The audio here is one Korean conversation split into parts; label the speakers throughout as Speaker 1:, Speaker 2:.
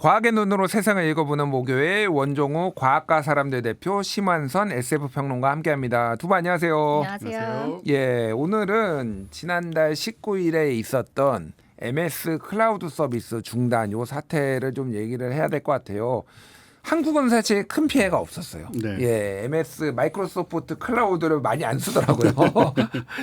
Speaker 1: 과학의 눈으로 세상을 읽어보는 목요일 원종우 과학과 사람들 대표 심환선 SF평론가 함께합니다. 두 분 안녕하세요.
Speaker 2: 안녕하세요.
Speaker 1: 예, 오늘은 지난달 19일에 있었던 MS 클라우드 서비스 중단 요 사태를 좀 얘기를 해야 될 것 같아요. 한국은 사실 큰 피해가 없었어요.
Speaker 2: 네.
Speaker 1: 예, MS 마이크로소프트 클라우드를 많이 안 쓰더라고요.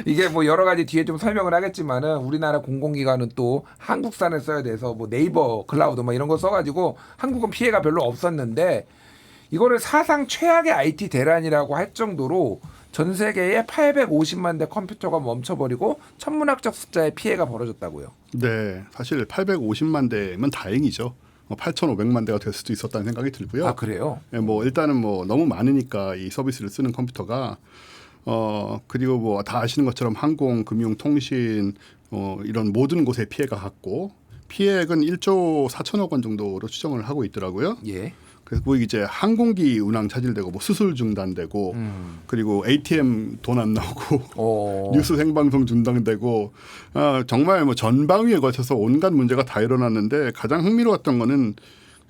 Speaker 1: 이게 뭐 여러 가지 뒤에 좀 설명을 하겠지만은 우리나라 공공기관은 또 한국산을 써야 돼서 뭐 네이버 클라우드 뭐 이런 거 써가지고 한국은 피해가 별로 없었는데 이거를 사상 최악의 IT 대란이라고 할 정도로 전 세계에 850만 대 컴퓨터가 멈춰버리고 천문학적 숫자의 피해가 벌어졌다고요.
Speaker 2: 네, 사실 850만 대면 다행이죠. 8,500만 대가 될 수도 있었다는 생각이 들고요.
Speaker 1: 아, 그래요?
Speaker 2: 네, 뭐 일단은 뭐 너무 많으니까 이 서비스를 쓰는 컴퓨터가 그리고 뭐 다 아시는 것처럼 항공, 금융, 통신 이런 모든 곳에 피해가 갔고 피해액은 1조 4천억 원 정도로 추정을 하고 있더라고요.
Speaker 1: 예.
Speaker 2: 그리고 이제 항공기 운항 차질되고 뭐 수술 중단되고 그리고 ATM 돈 안 나오고 뉴스 생방송 중단되고 정말 뭐 전방위에 걸쳐서 온갖 문제가 다 일어났는데 가장 흥미로웠던 거는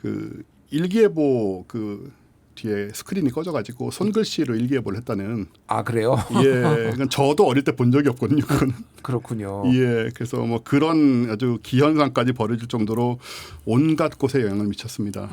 Speaker 2: 그 일기예보 그 뒤에 스크린이 꺼져가지고 손글씨로 일기예보를 했다는.
Speaker 1: 아, 그래요?
Speaker 2: 예, 이건 저도 어릴 때 본 적이 없거든요. 그건.
Speaker 1: 그렇군요.
Speaker 2: 예, 그래서 뭐 그런 아주 기현상까지 벌어질 정도로 온갖 곳에 영향을 미쳤습니다.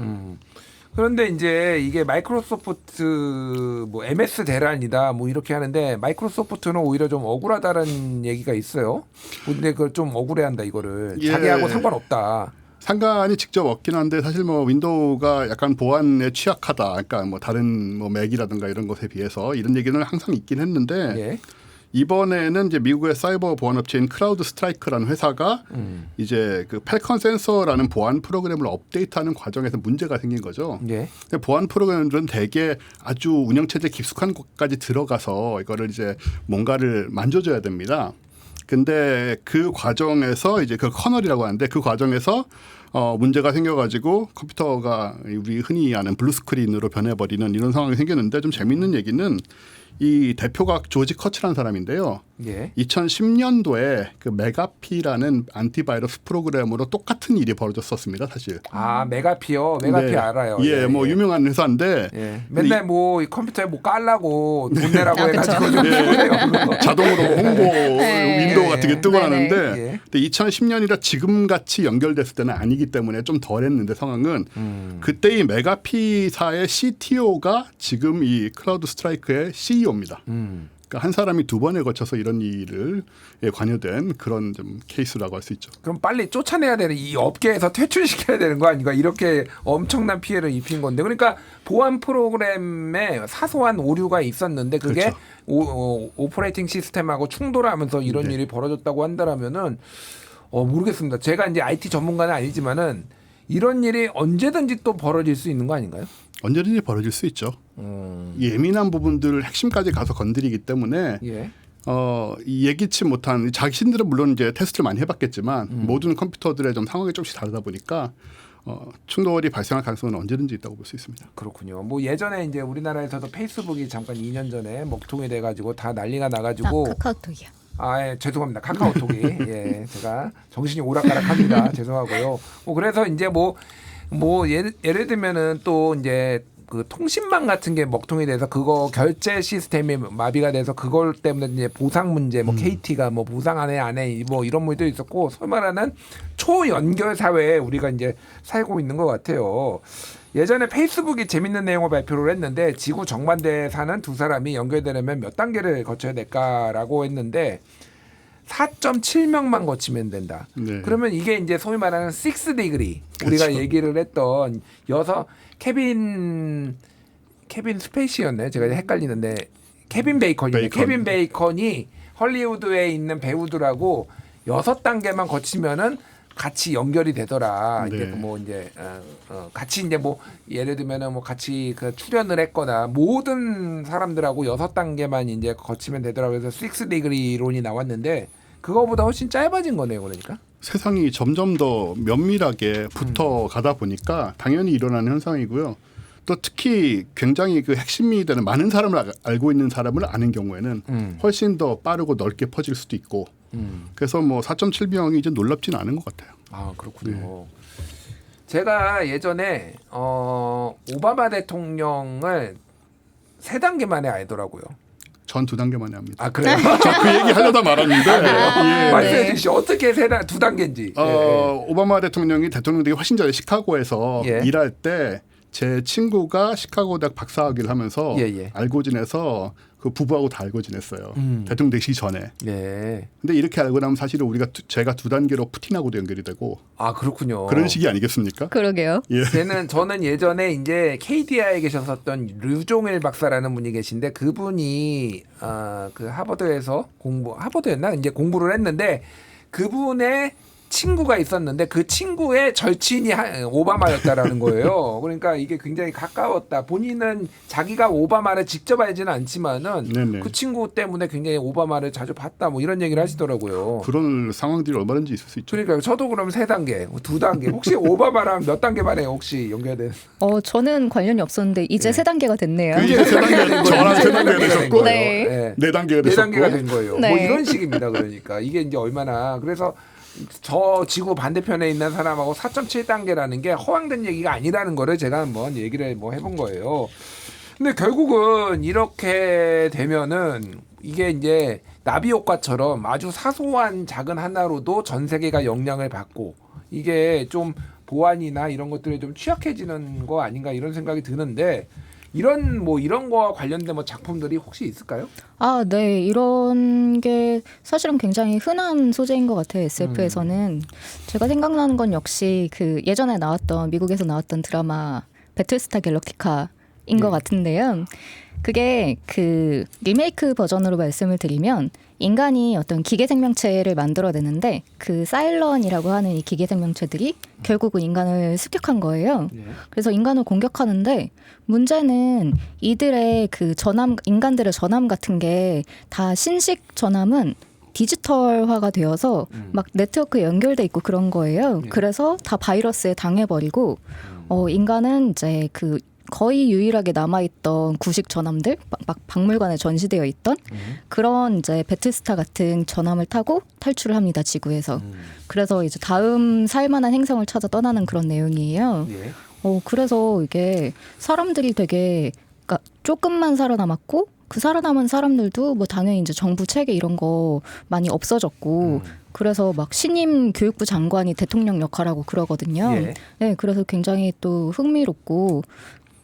Speaker 1: 그런데 이제 이게 마이크로소프트 뭐 MS 대란이다 뭐 이렇게 하는데 마이크로소프트는 오히려 좀 억울하다는 얘기가 있어요. 근데 그걸 좀 억울해한다 이거를.
Speaker 2: 예.
Speaker 1: 자기하고 상관없다.
Speaker 2: 상관이 직접 없긴 한데 사실 뭐 윈도우가 약간 보안에 취약하다. 그러니까 뭐 다른 뭐 맥이라든가 이런 것에 비해서 이런 얘기는 항상 있긴 했는데
Speaker 1: 예.
Speaker 2: 이번에는 이제 미국의 사이버 보안 업체인 크라우드 스트라이크라는 회사가 이제 그 펠컨 센서라는 보안 프로그램을 업데이트하는 과정에서 문제가 생긴 거죠.
Speaker 1: 예.
Speaker 2: 근데 보안 프로그램들은 대개 아주 운영체제 깊숙한 곳까지 들어가서 이거를 이제 뭔가를 만져줘야 됩니다. 근데 그 과정에서 이제 그 커널이라고 하는데 그 과정에서 문제가 생겨가지고 컴퓨터가 우리 흔히 아는 블루 스크린으로 변해버리는 이런 상황이 생겼는데 좀 재밌는 얘기는 이 대표가 조지 커츠라는 사람인데요.
Speaker 1: 예.
Speaker 2: 2010년도에 그 메가피라는 안티바이러스 프로그램으로 똑같은 일이 벌어졌었습니다, 사실.
Speaker 1: 아, 메가피요. 메가피
Speaker 2: 네.
Speaker 1: 알아요.
Speaker 2: 예, 뭐 유명한 회사인데
Speaker 1: 예. 맨날 뭐 컴퓨터에 뭐 깔라고 돈 내라고 해가지고 좀
Speaker 2: 자동으로 홍보
Speaker 3: 네.
Speaker 2: 윈도우 같은 게 뜨고
Speaker 3: 네네.
Speaker 2: 하는데
Speaker 1: 예.
Speaker 2: 근데 2010년이라 지금 같이 연결됐을 때는 아니기 때문에 좀 덜했는데 상황은 그때 이 메가피사의 CTO가 지금 이 클라우드 스트라이크의 CEO입니다. 그러니까 한 사람이 두 번에 걸쳐서 이런 일을 관여된 그런 좀 케이스라고 할 수 있죠.
Speaker 1: 그럼 빨리 쫓아내야 되는 이 업계에서 퇴출시켜야 되는 거 아닌가? 이렇게 엄청난 피해를 입힌 건데. 그러니까 보안 프로그램에 사소한 오류가 있었는데 그게
Speaker 2: 그렇죠.
Speaker 1: 오퍼레이팅 시스템하고 충돌하면서 이런
Speaker 2: 네.
Speaker 1: 일이 벌어졌다고 한다면은 모르겠습니다. 제가 이제 IT 전문가는 아니지만은 이런 일이 언제든지 또 벌어질 수 있는 거 아닌가요?
Speaker 2: 언제든지 벌어질 수 있죠. 예민한 부분들을 핵심까지 가서 건드리기 때문에
Speaker 1: 예.
Speaker 2: 이 예기치 못한 자신들은 물론 이제 테스트를 많이 해봤겠지만 모든 컴퓨터들의 좀 상황이 조금씩 다르다 보니까 충돌이 발생할 가능성은 언제든지 있다고 볼 수 있습니다.
Speaker 1: 그렇군요. 뭐 예전에 이제 우리나라에서도 페이스북이 잠깐 2년 전에 먹통이 돼가지고 다 난리가 나가지고
Speaker 3: 카카오톡이요.
Speaker 1: 아, 예, 죄송합니다. 카카오톡이 예, 제가 정신이 오락가락합니다. 죄송하고요. 그래서 이제 예를 들면은 또 이제 그 통신망 같은 게 먹통이 돼서 그거 결제 시스템이 마비가 돼서 그걸 때문에 이제 보상 문제 뭐 KT가 뭐 보상 안 해 뭐 이런 문제도 있었고 소위 말하는 초연결 사회에 우리가 이제 살고 있는 것 같아요. 예전에 페이스북이 재밌는 내용을 발표를 했는데 지구 정반대에 사는 두 사람이 연결되려면 몇 단계를 거쳐야 될까라고 했는데 4.7명만 거치면 된다.
Speaker 2: 네.
Speaker 1: 그러면 이게 이제 소위 말하는 6디그리 우리가
Speaker 2: 그렇죠.
Speaker 1: 얘기를 했던 케빈 스페이시였네. 제가 헷갈리는데 케빈 베이컨이네. 케빈 베이컨이 헐리우드에 있는 배우들하고 6단계만 거치면은 같이 연결이 되더라.
Speaker 2: 네.
Speaker 1: 이제 뭐 이제 같이 이제 뭐 예를 들면은 뭐 같이 그 출연을 했거나 모든 사람들하고 6단계만 이제 거치면 되더라. 그래서 6디그리론이 나왔는데 그거보다 훨씬 짧아진 거네요, 그러니까.
Speaker 2: 세상이 점점 더 면밀하게 붙어 가다 보니까 당연히 일어나는 현상이고요. 또 특히 굉장히 그 핵심이 되는 많은 사람을 알고 있는 사람을 아는 경우에는 훨씬 더 빠르고 넓게 퍼질 수도 있고 그래서 뭐 4.7병이 이제 놀랍지는 않은 것 같아요.
Speaker 1: 아, 그렇군요. 제가 예전에 오바마 대통령을 3단계 만에 알더라고요.
Speaker 2: 전 2단계만에 합니다.
Speaker 1: 아 그래요?
Speaker 2: 저 그 얘기 하려다 말았는데 예.
Speaker 1: 말씀해 주시죠. 어떻게 2단계인지.
Speaker 2: 오바마 대통령이 대통령 되기 훨씬 전에 시카고에서
Speaker 1: 예.
Speaker 2: 일할 때 제 친구가 시카고 대학 박사학위를 하면서
Speaker 1: 예.
Speaker 2: 알고 지내서 그 부부하고 다 알고 지냈어요. 대통령 되기 전에.
Speaker 1: 네.
Speaker 2: 근데 이렇게 알고 나면 사실은 제가 2단계로 푸틴하고도 연결이 되고
Speaker 1: 아 그렇군요.
Speaker 2: 그런 식이 아니겠습니까?
Speaker 3: 그러게요.
Speaker 2: 예.
Speaker 1: 저는 예전에 이제 KDI에 계셨었던 류종일 박사라는 분이 계신데 그분이 그 하버드에서 하버드였나 이제 공부를 했는데 그분의 친구가 있었는데 그 친구의 절친이 오바마였다라는 거예요. 그러니까 이게 굉장히 가까웠다. 본인은 자기가 오바마를 직접 알지는 않지만은
Speaker 2: 네네.
Speaker 1: 그 친구 때문에 굉장히 오바마를 자주 봤다. 뭐 이런 얘기를 하시더라고요.
Speaker 2: 그런 상황들이 얼마든지 있을 수 있죠.
Speaker 1: 그러니까 저도 그럼 3단계, 2단계. 혹시 오바마랑 몇 단계 만에 혹시 연결된?
Speaker 3: 저는 관련이 없었는데 이제 3단계가 됐네요.
Speaker 2: 그 이제 3단계 저랑 3단계가 되셨고
Speaker 3: 네.
Speaker 2: 4단계가
Speaker 1: 4단계가
Speaker 2: 되셨고
Speaker 1: 된 거예요.
Speaker 3: 네.
Speaker 1: 뭐 이런 식입니다. 그러니까 이게 이제 얼마나 그래서 저 지구 반대편에 있는 사람하고 4.7단계라는 게 허황된 얘기가 아니라는 거를 제가 한번 얘기를 뭐 해본 거예요. 근데 결국은 이렇게 되면은 이게 이제 나비 효과처럼 아주 사소한 작은 하나로도 전 세계가 영향을 받고 이게 좀 보안이나 이런 것들에 좀 취약해지는 거 아닌가 이런 생각이 드는데 이런 거와 관련된 뭐 작품들이 혹시 있을까요?
Speaker 3: 네. 이런 게 사실은 굉장히 흔한 소재인 것 같아요. SF에서는. 제가 생각나는 건 역시 그 예전에 나왔던 미국에서 나왔던 드라마 배틀스타 갤럭티카인 것 같은데요. 그게 그 리메이크 버전으로 말씀을 드리면 인간이 어떤 기계 생명체를 만들어내는데 그 사일런이라고 하는 이 기계 생명체들이 결국은 인간을 습격한 거예요. 그래서 인간을 공격하는데 문제는 이들의 그 인간들의 전함 같은 게 다 신식 전함은 디지털화가 되어서 막 네트워크에 연결돼 있고 그런 거예요. 그래서 다 바이러스에 당해버리고 인간은 이제 그 거의 유일하게 남아있던 구식 전함들 막 박물관에 전시되어 있던 그런 이제 배틀스타 같은 전함을 타고 탈출을 합니다. 지구에서. 그래서 이제 다음 살만한 행성을 찾아 떠나는 그런 내용이에요.
Speaker 1: 예.
Speaker 3: 그래서 이게 사람들이 되게 그러니까 조금만 살아남았고 그 살아남은 사람들도 뭐 당연히 이제 정부 체계 이런 거 많이 없어졌고 그래서 막 신임 교육부 장관이 대통령 역할하고 그러거든요.
Speaker 1: 예.
Speaker 3: 네, 그래서 굉장히 또 흥미롭고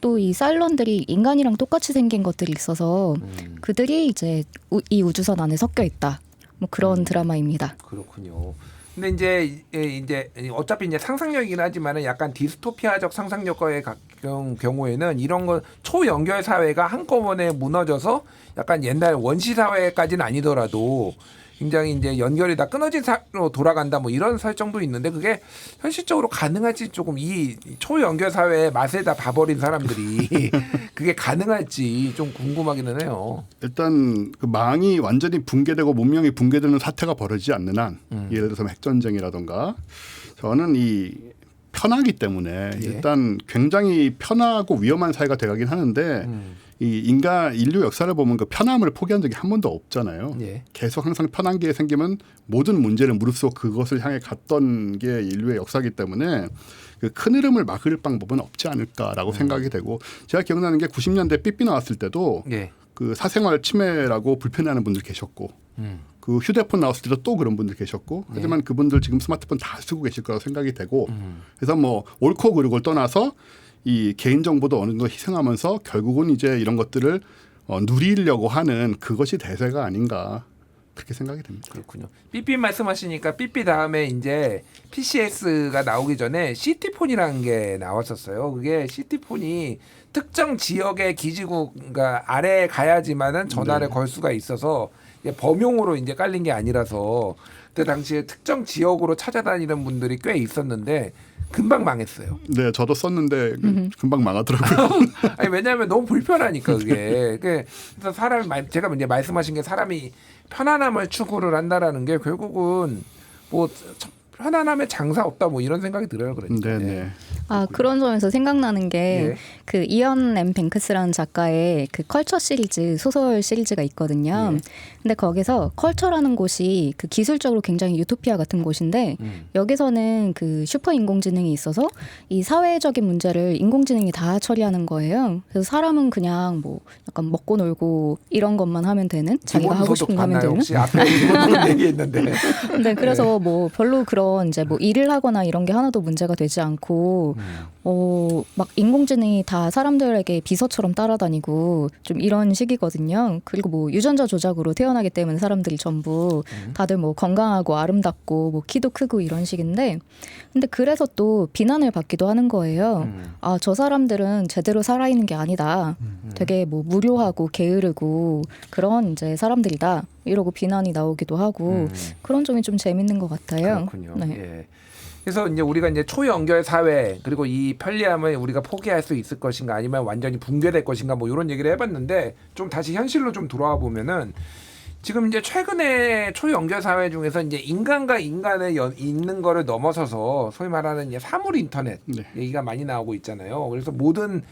Speaker 3: 또 이 사일런들이 인간이랑 똑같이 생긴 것들이 있어서 그들이 이제 이 우주선 안에 섞여 있다. 뭐 그런 드라마입니다.
Speaker 1: 그렇군요. 근데 이제 어차피 이제 상상력이긴 하지만은 약간 디스토피아적 상상력과의 경우에는 이런 거 초연결 사회가 한꺼번에 무너져서 약간 옛날 원시 사회까지는 아니더라도 굉장히 이제 연결이 다 끊어진 사회로 돌아간다 뭐 이런 설정도 있는데 그게 현실적으로 가능할지 조금 이 초연결 사회의 맛을 다 봐버린 사람들이 그게 가능할지 좀 궁금하기는 해요.
Speaker 2: 일단 그 망이 완전히 붕괴되고 문명이 붕괴되는 사태가 벌어지지 않는 한 예를 들어서 핵전쟁이라던가 저는 이 편하기 때문에 일단 굉장히 편하고 위험한 사회가 돼가긴 하는데 이 인류 역사를 보면 그 편함을 포기한 적이 한 번도 없잖아요.
Speaker 1: 예.
Speaker 2: 계속 항상 편한 게 생기면 모든 문제를 무릅쓰고 그것을 향해 갔던 게 인류의 역사이기 때문에 그 큰 흐름을 막을 방법은 없지 않을까라고 생각이 되고 제가 기억나는 게 90년대 삐삐 나왔을 때도 그 사생활 침해라고 불편해하는 분들 계셨고 그 휴대폰 나왔을 때도 또 그런 분들 계셨고 하지만 그분들 지금 스마트폰 다 쓰고 계실 거라고 생각이 되고 그래서 뭐 옳고 그르고를 떠나서 이 개인정보도 어느 정도 희생하면서 결국은 이제 이런 것들을 누리려고 하는 그것이 대세가 아닌가 그렇게 생각이 됩니다.
Speaker 1: 그렇군요. 삐삐 말씀하시니까 삐삐 다음에 이제 PCS가 나오기 전에 시티폰이라는 게 나왔었어요. 그게 시티폰이 특정 지역의 기지국가 아래에 가야지만은 전화를 걸 수가 있어서 범용으로 이제 깔린 게 아니라서 그때 당시에 특정 지역으로 찾아다니는 분들이 꽤 있었는데 금방 망했어요.
Speaker 2: 네, 저도 썼는데 금방 망하더라고요.
Speaker 1: 아니 왜냐하면 너무 불편하니까 그게. 그래서 제가 이제 말씀하신 게 사람이 편안함을 추구를 한다라는 게 결국은 뭐 편안함에 장사 없다 뭐 이런 생각이 들어요. 그러니까.
Speaker 2: 네네.
Speaker 3: 아, 그런 점에서 생각나는 게
Speaker 1: 예.
Speaker 3: 그 이언 엠 뱅크스라는 작가의 그 컬처 시리즈 소설 시리즈가 있거든요.
Speaker 1: 예.
Speaker 3: 근데 거기서 컬처라는 곳이 그 기술적으로 굉장히 유토피아 같은 곳인데 여기서는 그 슈퍼 인공지능이 있어서 이 사회적인 문제를 인공지능이 다 처리하는 거예요. 그래서 사람은 그냥 뭐 약간 먹고 놀고 이런 것만 하면 되는, 자기가 하고 싶은 거 하면
Speaker 1: 봤나요?
Speaker 3: 되는.
Speaker 1: 혹시 앞에 기본소득 얘기했는데.
Speaker 3: 네, 그래서 뭐 별로 그런 이제 뭐 일을 하거나 이런 게 하나도 문제가 되지 않고 막 인공지능이 다 사람들에게 비서처럼 따라다니고 좀 이런 식이거든요. 그리고 뭐 유전자 조작으로 태어나기 때문에 사람들이 전부 다들 뭐 건강하고 아름답고 뭐 키도 크고 이런 식인데, 근데 그래서 또 비난을 받기도 하는 거예요. 아, 저 사람들은 제대로 살아있는 게 아니다. 되게 뭐 무료하고 게으르고 그런 이제 사람들이다. 이러고 비난이 나오기도 하고 그런 점이 좀 재밌는 것 같아요.
Speaker 1: 그렇군요.
Speaker 3: 네.
Speaker 1: 예. 그래서 이제 우리가 이제 초연결 사회 그리고 이 편리함을 우리가 포기할 수 있을 것인가 아니면 완전히 붕괴될 것인가 뭐 이런 얘기를 해봤는데, 좀 다시 현실로 좀 돌아와 보면은 지금 이제 최근에 초연결 사회 중에서 이제 인간과 인간을 잇는 거를 넘어서서 소위 말하는 이제 사물 인터넷
Speaker 2: 네.
Speaker 1: 얘기가 많이 나오고 있잖아요. 그래서 모든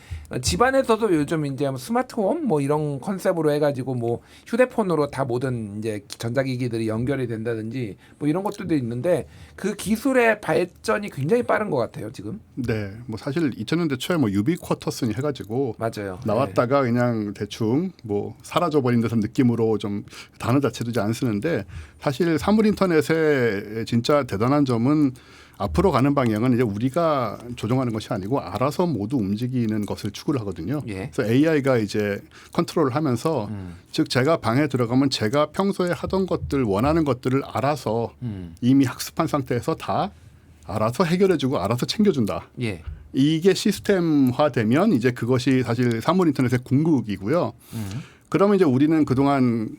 Speaker 1: 집안에서도 요즘 이제 스마트홈 뭐 이런 컨셉으로 해가지고 뭐 휴대폰으로 다 모든 이제 전자기기들이 연결이 된다든지 뭐 이런 것들도 있는데, 그 기술의 발전이 굉장히 빠른 것 같아요 지금.
Speaker 2: 네, 뭐 사실 2000년대 초에 뭐 유비쿼터스니 해가지고
Speaker 1: 맞아요.
Speaker 2: 나왔다가 그냥 대충 뭐 사라져버린 듯한 느낌으로 좀 단어 자체도 잘 안 쓰는데, 사실 사물 인터넷의 진짜 대단한 점은 앞으로 가는 방향은 이제 우리가 조정하는 것이 아니고 알아서 모두 움직이는 것을 추구를 하거든요.
Speaker 1: 예.
Speaker 2: 그래서 AI가 이제 컨트롤을 하면서 즉 제가 방에 들어가면 제가 평소에 하던 것들 원하는 것들을 알아서 이미 학습한 상태에서 다 알아서 해결해주고 알아서 챙겨준다.
Speaker 1: 예.
Speaker 2: 이게 시스템화되면 이제 그것이 사실 사물 인터넷의 궁극이고요. 그러면 이제 우리는 그동안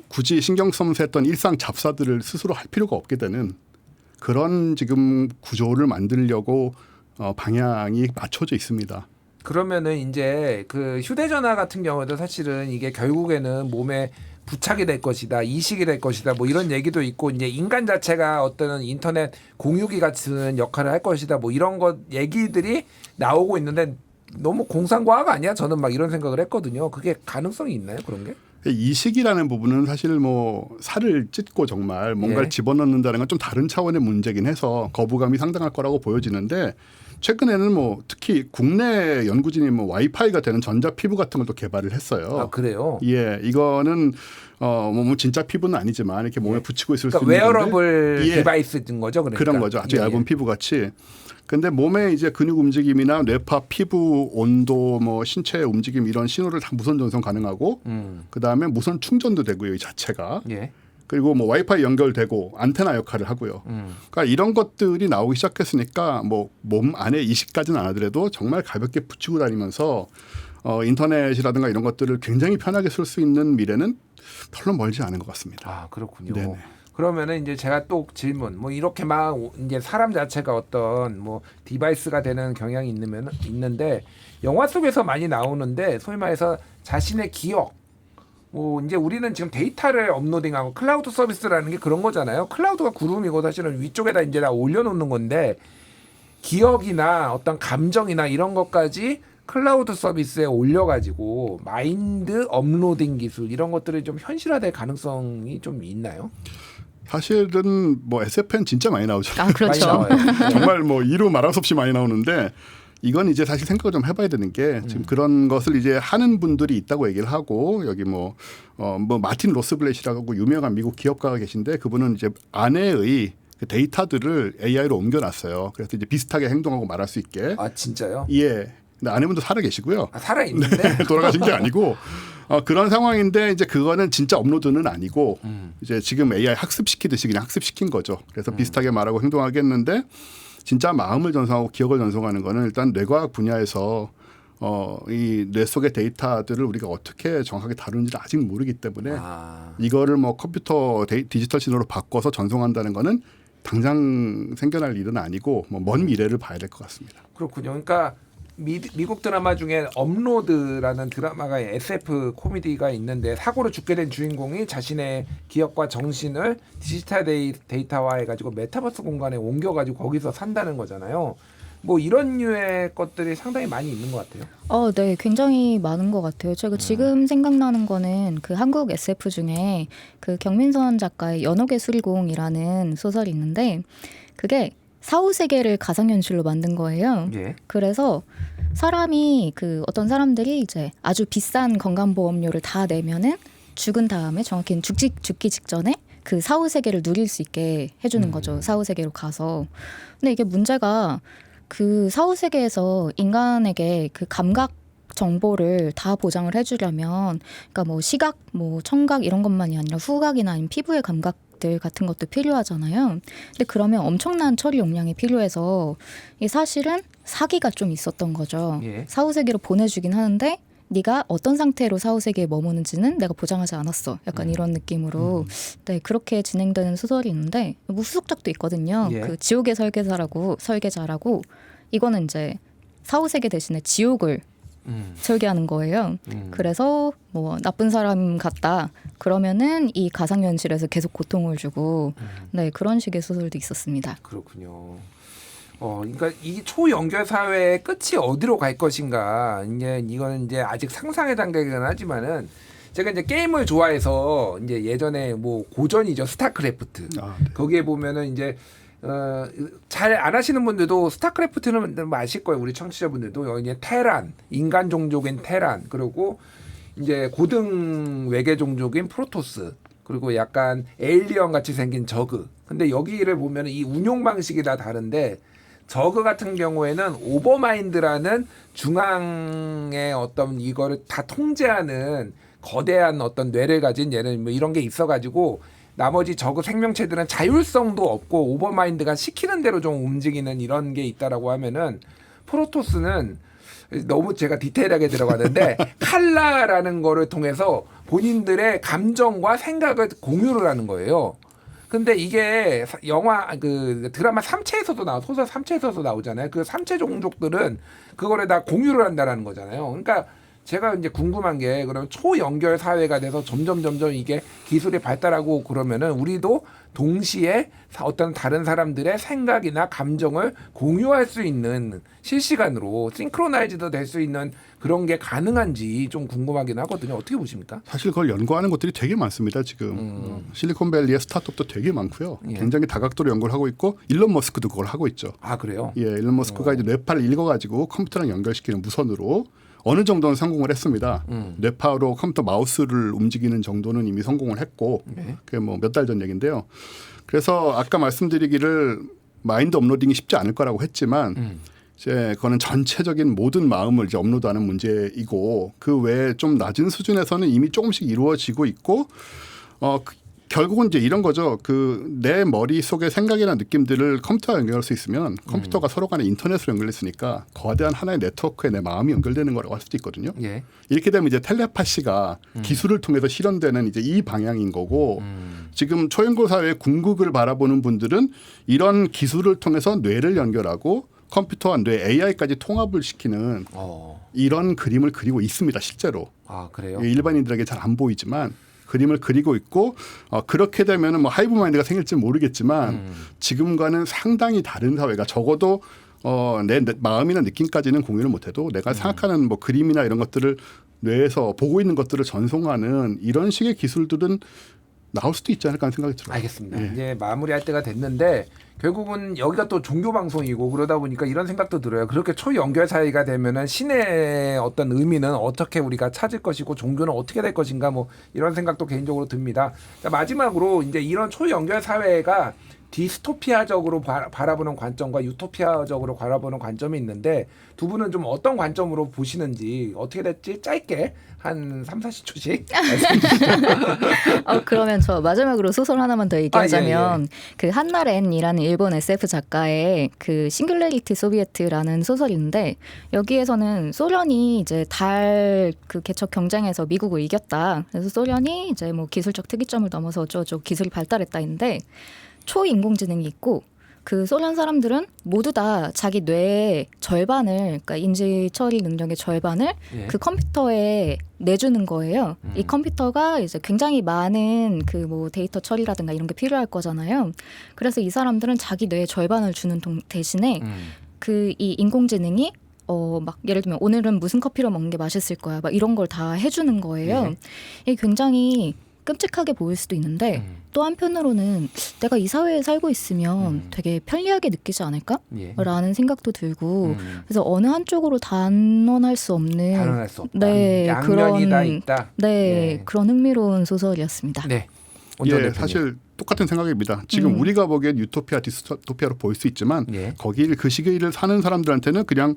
Speaker 2: 굳이 신경 쓰면서 했던 일상 잡사들을 스스로 할 필요가 없게 되는 그런 지금 구조를 만들려고 방향이 맞춰져 있습니다.
Speaker 1: 그러면은 이제 그 휴대전화 같은 경우도 사실은 이게 결국에는 몸에 부착이 될 것이다, 이식이 될 것이다, 뭐 이런 얘기도 있고, 이제 인간 자체가 어떤 인터넷 공유기 같은 역할을 할 것이다, 뭐 이런 것 얘기들이 나오고 있는데 너무 공상과학 아니야? 저는 막 이런 생각을 했거든요. 그게 가능성이 있나요, 그런 게?
Speaker 2: 이식이라는 부분은 사실 뭐 살을 찢고 정말 뭔가를
Speaker 1: 예.
Speaker 2: 집어넣는다는 건 좀 다른 차원의 문제긴 해서 거부감이 상당할 거라고 보여지는데, 최근에는 뭐 특히 국내 연구진이 뭐 와이파이가 되는 전자 피부 같은 걸 또 개발을 했어요.
Speaker 1: 아, 그래요?
Speaker 2: 예, 이거는 뭐 진짜 피부는 아니지만 이렇게 몸에 붙이고 있을
Speaker 1: 그러니까
Speaker 2: 수 있는
Speaker 1: 웨어러블
Speaker 2: 건데, 예,
Speaker 1: 디바이스인 거죠, 그러니까.
Speaker 2: 그런 거죠. 아주
Speaker 1: 예,
Speaker 2: 얇은
Speaker 1: 예.
Speaker 2: 피부 같이. 근데 몸의 이제 근육 움직임이나 뇌파, 피부 온도, 뭐 신체 움직임 이런 신호를 다 무선 전송 가능하고, 그 다음에 무선 충전도 되고요, 이 자체가.
Speaker 1: 예.
Speaker 2: 그리고 뭐 와이파이 연결되고 안테나 역할을 하고요. 그러니까 이런 것들이 나오기 시작했으니까 뭐 몸 안에 이식까지는 안 하더라도 정말 가볍게 붙이고 다니면서 인터넷이라든가 이런 것들을 굉장히 편하게 쓸 수 있는 미래는 별로 멀지 않은 것 같습니다.
Speaker 1: 아, 그렇군요.
Speaker 2: 네네.
Speaker 1: 그러면은 이제 제가 또 질문, 뭐 이렇게 막 이제 사람 자체가 어떤 뭐 디바이스가 되는 경향이 있는데, 영화 속에서 많이 나오는데 소위 말해서 자신의 기억, 뭐 이제 우리는 지금 데이터를 업로딩하고 클라우드 서비스라는 게 그런 거잖아요. 클라우드가 구름이고 사실은 위쪽에다 이제 다 올려놓는 건데, 기억이나 어떤 감정이나 이런 것까지 클라우드 서비스에 올려가지고 마인드 업로딩 기술 이런 것들이 좀 현실화될 가능성이 좀 있나요?
Speaker 2: 사실은 뭐 SFN 진짜 많이 나오잖아요.
Speaker 3: 아, 그렇죠.
Speaker 1: 많이 나와요.
Speaker 2: 정말 뭐 이루 말할 수 없이 많이 나오는데, 이건 이제 사실 생각을 좀 해봐야 되는 게, 지금 그런 것을 이제 하는 분들이 있다고 얘기를 하고, 여기 뭐 마틴 로스블렛이라고 유명한 미국 기업가가 계신데, 그분은 이제 아내의 그 데이터들을 AI로 옮겨놨어요. 그래서 이제 비슷하게 행동하고 말할 수 있게.
Speaker 1: 아, 진짜요?
Speaker 2: 예. 근데 아내분도 살아 계시고요.
Speaker 1: 아, 살아 있는데.
Speaker 2: 돌아가신 게 아니고 그런 상황인데, 이제 그거는 진짜 업로드는 아니고 이제 지금 AI 학습시키듯이 그냥 학습시킨 거죠. 그래서 비슷하게 말하고 행동하겠는데, 진짜 마음을 전송하고 기억을 전송하는 거는 일단 뇌과학 분야에서 이 뇌 속의 데이터들을 우리가 어떻게 정확하게 다루는지를 아직 모르기 때문에 이거를 뭐 컴퓨터 디지털 신호로 바꿔서 전송한다는 거는 당장 생겨날 일은 아니고 뭐 먼 미래를 봐야 될 것 같습니다.
Speaker 1: 그렇군요. 그러니까 미국 드라마 중에 업로드라는 드라마가 SF 코미디가 있는데, 사고로 죽게 된 주인공이 자신의 기억과 정신을 디지털 데이터화해가지고 메타버스 공간에 옮겨가지고 거기서 산다는 거잖아요. 뭐 이런 류의 것들이 상당히 많이 있는 것 같아요.
Speaker 3: 네, 굉장히 많은 것 같아요. 제가 지금 생각나는 거는 그 한국 SF 중에 그 경민선 작가의 연옥의 수리공이라는 소설이 있는데 그게 사후세계를 가상현실로 만든 거예요.
Speaker 1: 예.
Speaker 3: 그래서 사람이 그 어떤 사람들이 이제 아주 비싼 건강보험료를 다 내면은 죽은 다음에 정확히는 죽기 직전에 그 사후세계를 누릴 수 있게 해주는 거죠. 사후세계로 가서. 근데 이게 문제가 그 사후세계에서 인간에게 그 감각 정보를 다 보장을 해주려면 그러니까 뭐 시각, 뭐 청각 이런 것만이 아니라 후각이나 아니면 피부의 감각들 같은 것도 필요하잖아요. 근데 그러면 엄청난 처리 용량이 필요해서 이게 사실은 사기가 좀 있었던 거죠.
Speaker 1: 예.
Speaker 3: 사후세계로 보내주긴 하는데 네가 어떤 상태로 사후세계에 머무는지는 내가 보장하지 않았어. 약간 이런 느낌으로 네 그렇게 진행되는 소설이 있는데 뭐 후속작도 있거든요.
Speaker 1: 예.
Speaker 3: 그 지옥의 설계자라고 이거는 이제 사후세계 대신에 지옥을 설계하는 거예요. 그래서 뭐 나쁜 사람 같다. 그러면은 이 가상현실에서 계속 고통을 주고 네 그런 식의 소설도 있었습니다.
Speaker 1: 그렇군요. 그러니까 이 초연결 사회의 끝이 어디로 갈 것인가. 이제 이거는 이제 아직 상상의 단계이긴 하지만은 제가 이제 게임을 좋아해서 이제 예전에 뭐 고전이죠 스타크래프트. 거기에 보면은 이제 잘 안 하시는 분들도 스타크래프트는 뭐 아실 거예요. 우리 청취자분들도 이제 테란, 인간 종족인 테란, 그리고 이제 고등 외계 종족인 프로토스, 그리고 약간 에일리언 같이 생긴 저그. 근데 여기를 보면은 이 운용 방식이 다 다른데 저그 같은 경우에는 오버마인드라는 중앙의 어떤 이거를 다 통제하는 거대한 어떤 뇌를 가진 얘는 뭐 이런 게 있어가지고 나머지 저그 생명체들은 자율성도 없고 오버마인드가 시키는 대로 좀 움직이는 이런 게 있다라고 하면은 프로토스는 너무 제가 디테일하게 들어가는데 칼라라는 거를 통해서 본인들의 감정과 생각을 공유를 하는 거예요. 근데 이게 영화 그 드라마 3체에서도 소설 3체에서도 나오잖아요. 그 3체 종족들은 그거를 다 공유를 한다라는 거잖아요. 그러니까 제가 이제 궁금한 게 그럼 초연결 사회가 돼서 점점 이게 기술이 발달하고 그러면은 우리도 동시에 어떤 다른 사람들의 생각이나 감정을 공유할 수 있는 실시간으로 싱크로나이즈도 될 수 있는 그런 게 가능한지 좀 궁금하긴 하거든요. 어떻게 보십니까?
Speaker 2: 사실 그걸 연구하는 것들이 되게 많습니다. 지금 실리콘밸리의 스타트업도 되게 많고요.
Speaker 1: 예.
Speaker 2: 굉장히 다각도로 연구를 하고 있고 일론 머스크도 그걸 하고 있죠.
Speaker 1: 아 그래요?
Speaker 2: 예, 일론 머스크가 이제 뇌파를 읽어가지고 컴퓨터랑 연결시키는 무선으로 어느 정도는 성공을 했습니다. 뇌파로 컴퓨터 마우스를 움직이는 정도는 이미 성공을 했고
Speaker 1: 네.
Speaker 2: 그게 뭐 몇 달 전 얘기인데요. 그래서 아까 말씀드리기를 마인드 업로딩이 쉽지 않을 거라고 했지만 이제 그거는 전체적인 모든 마음을 이제 업로드하는 문제이고 그 외에 좀 낮은 수준에서는 이미 조금씩 이루어지고 있고 결국은 이제 이런 거죠. 그 내 머릿속의 생각이나 느낌들을 컴퓨터와 연결할 수 있으면 컴퓨터가 서로 간에 인터넷으로 연결했으니까 거대한 하나의 네트워크에 내 마음이 연결되는 거라고 할 수도 있거든요.
Speaker 1: 예.
Speaker 2: 이렇게 되면 이제 텔레파시가 기술을 통해서 실현되는 이제 이 방향인 거고 지금 초연결 사회의 궁극을 바라보는 분들은 이런 기술을 통해서 뇌를 연결하고 컴퓨터와 뇌 AI까지 통합을 시키는 이런 그림을 그리고 있습니다. 실제로.
Speaker 1: 아 그래요?
Speaker 2: 일반인들에게 잘 안 보이지만 그림을 그리고 있고 그렇게 되면은 뭐 하이브 마인드가 생길지 모르겠지만 지금과는 상당히 다른 사회가 적어도 내 마음이나 느낌까지는 공유를 못해도 내가 생각하는 뭐 그림이나 이런 것들을 뇌에서 보고 있는 것들을 전송하는 이런 식의 기술들은 나올 수도 있지 않을까 하는 생각이 들어요.
Speaker 1: 알겠습니다.
Speaker 2: 예.
Speaker 1: 이제 마무리할 때가 됐는데 결국은 여기가 또 종교 방송이고 그러다 보니까 이런 생각도 들어요. 그렇게 초연결 사회가 되면은 신의 어떤 의미는 어떻게 우리가 찾을 것이고 종교는 어떻게 될 것인가 뭐 이런 생각도 개인적으로 듭니다. 자, 마지막으로 이제 이런 초연결 사회가 디스토피아적으로 바라보는 관점과 유토피아적으로 바라보는 관점이 있는데 두 분은 좀 어떤 관점으로 보시는지 어떻게 될지 짧게 한 3, 40초씩 말씀해 주시죠.
Speaker 3: 그러면 저 마지막으로 소설 하나만 더 얘기하자면 그 한나렌이라는 일본 SF 작가의 그 싱귤레리티 소비에트라는 소설이 있는데 여기에서는 소련이 이제 달 그 개척 경쟁에서 미국을 이겼다. 그래서 소련이 이제 뭐 기술적 특이점을 넘어서 어쩌고저쩌고 기술이 발달했다인데 초인공지능이 있고 그 소련 사람들은 모두 다 자기 뇌의 절반을 그러니까 인지 처리 능력의 절반을
Speaker 1: 예.
Speaker 3: 그 컴퓨터에 내주는 거예요. 이 컴퓨터가 이제 굉장히 많은 그 뭐 데이터 처리라든가 이런 게 필요할 거잖아요. 그래서 이 사람들은 자기 뇌의 절반을 주는 대신에 그 이 인공지능이 막 예를 들면 오늘은 무슨 커피를 먹는 게 맛있을 거야. 막 이런 걸 다 해주는 거예요.
Speaker 1: 네.
Speaker 3: 이게 굉장히 끔찍하게 보일 수도 있는데 또 한편으로는 내가 이 사회에 살고 있으면 되게 편리하게 느끼지 않을까?
Speaker 1: 예.
Speaker 3: 라는 생각도 들고 그래서 어느 한쪽으로 단언할 수 없는
Speaker 1: 단언할 수 없다.
Speaker 3: 네,
Speaker 1: 양면이 다 있다.
Speaker 3: 네,
Speaker 1: 예.
Speaker 3: 그런 흥미로운 소설이었습니다.
Speaker 1: 네. 원전
Speaker 2: 예,
Speaker 1: 대표님.
Speaker 2: 사실 똑같은 생각입니다. 지금 우리가 보기엔 유토피아, 디스토피아로 보일 수 있지만
Speaker 1: 예.
Speaker 2: 거기를 그 시기를 사는 사람들한테는 그냥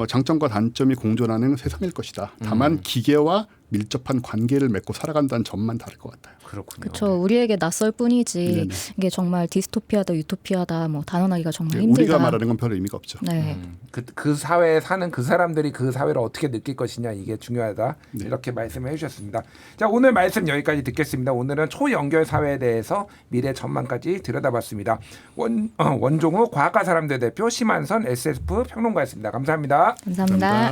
Speaker 2: 장점과 단점이 공존하는 세상일 것이다. 다만 기계와 밀접한 관계를 맺고 살아간다는 점만 다를 것 같아요.
Speaker 1: 그렇군요.
Speaker 3: 그렇죠. 우리에게 낯설 뿐이지
Speaker 2: 네네.
Speaker 3: 이게 정말 디스토피아다 유토피아다 뭐 단언하기가 정말 힘들다.
Speaker 2: 우리가 말하는 건 별 의미가 없죠.
Speaker 3: 네.
Speaker 1: 그 사회에 사는 그 사람들이 그 사회를 어떻게 느낄 것이냐 이게 중요하다.
Speaker 2: 네.
Speaker 1: 이렇게 말씀을 해주셨습니다. 자, 오늘 말씀 여기까지 듣겠습니다. 오늘은 초연결 사회에 대해서 미래 전망까지 들여다봤습니다. 원종우 과학과 사람들 대표 심한선 SF 평론가였습니다. 감사합니다.
Speaker 3: 감사합니다.
Speaker 2: 감사합니다.